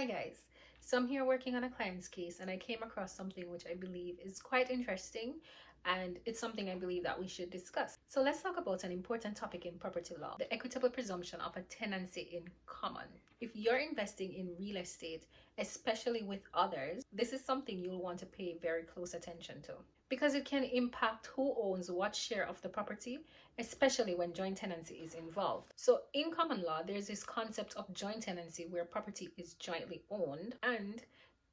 Hi guys, so I'm here working on a client's case and I came across something which I believe is quite interesting and it's something I believe that we should discuss. So let's talk about an important topic in property law, the equitable presumption of a tenancy in common. If you're investing in real estate, especially with others, this is something you'll want to pay very close attention to because it can impact who owns what share of the property, especially when joint tenancy is involved. So in common law, there's this concept of joint tenancy where property is jointly owned, and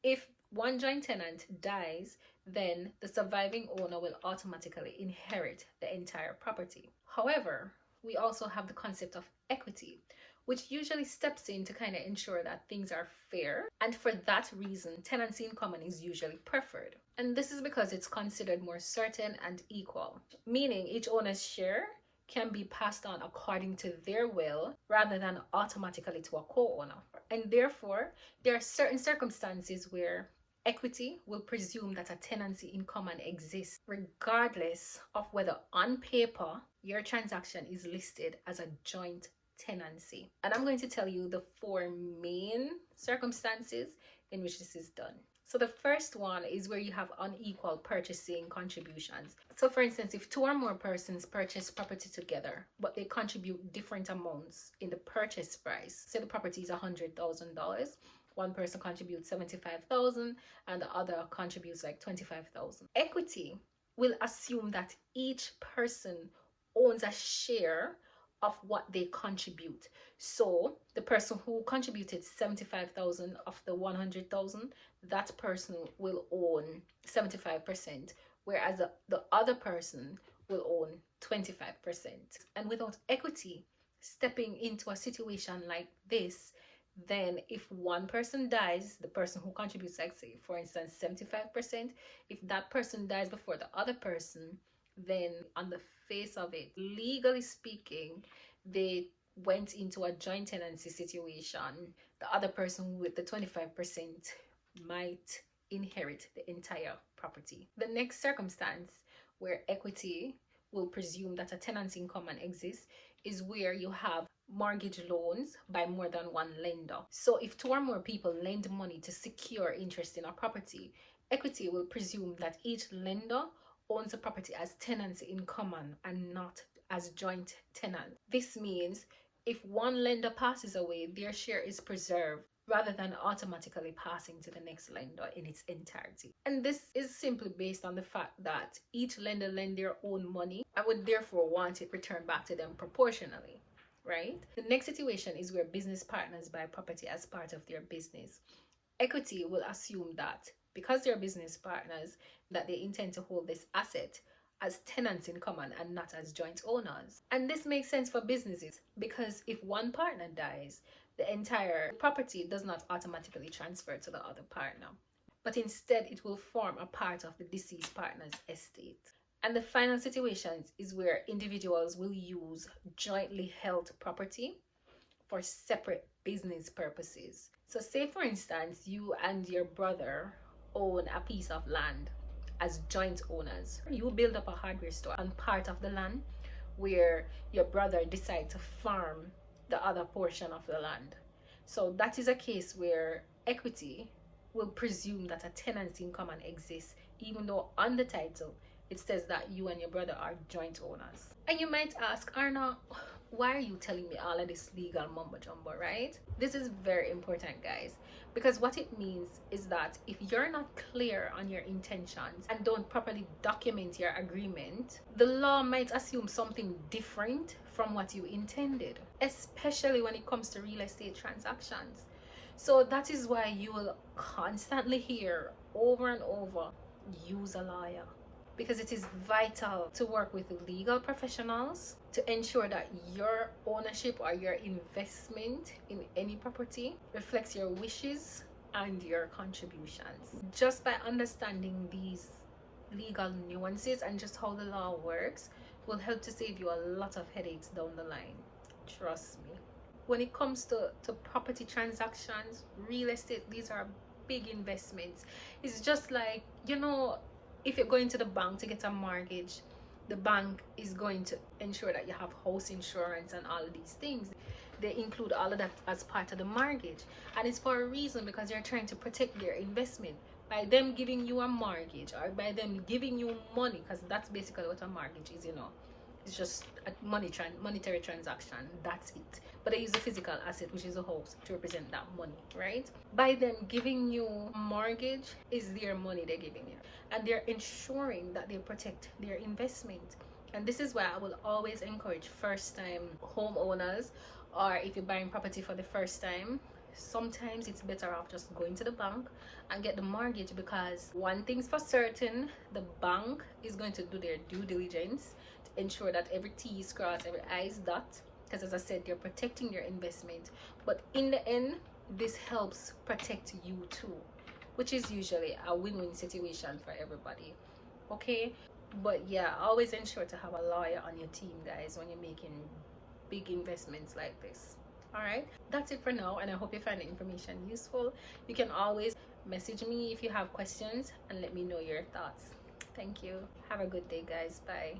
if one joint tenant dies, then the surviving owner will automatically inherit the entire property. However, we also have the concept of equity, which usually steps in to kind of ensure that things are fair. And for that reason, tenancy in common is usually preferred. And this is because it's considered more certain and equal, meaning each owner's share can be passed on according to their will rather than automatically to a co-owner. And therefore, there are certain circumstances where equity will presume that a tenancy in common exists, regardless of whether on paper your transaction is listed as a joint tenancy. And I'm going to tell you the four main circumstances in which this is done. So the first one is where you have unequal purchasing contributions. So for instance, if two or more persons purchase property together, but they contribute different amounts in the purchase price, say the property is $100,000, one person contributes $75,000 and the other contributes like $25,000. Equity will assume that each person owns a share of what they contribute. So the person who contributed 75,000 of the 100,000, that person will own 75%, whereas the other person will own 25%. And without equity stepping into a situation like this, then if one person dies, the person who contributes, like say for instance 75%, if that person dies before the other person, then on the face of it, legally speaking, they went into a joint tenancy situation. The other person with the 25% might inherit the entire property. The next circumstance where equity will presume that a tenancy in common exists is where you have mortgage loans by more than one lender. So if two or more people lend money to secure interest in a property, equity will presume that each lender owns the property as tenancy in common and not as joint tenant. This means if one lender passes away, their share is preserved rather than automatically passing to the next lender in its entirety. And this is simply based on the fact that each lender lend their own money and would therefore want it returned back to them proportionally, right? The next situation is where business partners buy property as part of their business. Equity will assume that because they're business partners, that they intend to hold this asset as tenants in common and not as joint owners. And this makes sense for businesses because if one partner dies, the entire property does not automatically transfer to the other partner, but instead it will form a part of the deceased partner's estate. And the final situation is where individuals will use jointly held property for separate business purposes. So say for instance, you and your brother own a piece of land as joint owners. You build up a hardware store on part of the land where your brother decides to farm the other portion of the land. So that is a case where equity will presume that a tenancy in common exists, even though on the title it says that you and your brother are joint owners. And you might ask, Arna, why are you telling me all of this legal mumbo jumbo, right? This is very important, guys, because what it means is that if you're not clear on your intentions and don't properly document your agreement, the law might assume something different from what you intended, especially when it comes to real estate transactions. So that is why you will constantly hear over and over, use a lawyer. Because it is vital to work with legal professionals to ensure that your ownership or your investment in any property reflects your wishes and your contributions. Just by understanding these legal nuances and just how the law works will help to save you a lot of headaches down the line. Trust me. When it comes to property transactions, real estate, these are big investments. It's just like, if you're going to the bank to get a mortgage, the bank is going to ensure that you have house insurance and all of these things. they include all of that as part of the mortgage, and it's for a reason, because they're trying to protect their investment by them giving you a mortgage, or by them giving you money, because that's basically what a mortgage is, you know. It's just a monetary transaction, that's it. But they use a physical asset, which is a house, to represent that money, right? By them giving you a mortgage, is their money they're giving you, and they're ensuring that they protect their investment. And this is why I will always encourage first time homeowners, or if you're buying property for the first time, sometimes it's better off just going to the bank and get the mortgage, because one thing's for certain, the bank is going to do their due diligence to ensure that every T is crossed, every I is dot, because as I said, they're protecting your investment. But in the end, this helps protect you too, which is usually a win-win situation for everybody. Okay, but yeah, always ensure to have a lawyer on your team, guys, when you're making big investments like this. All right, that's it for now, and I hope you find the information useful. You can always message me if you have questions and let me know your thoughts. Thank you. Have a good day, guys. Bye.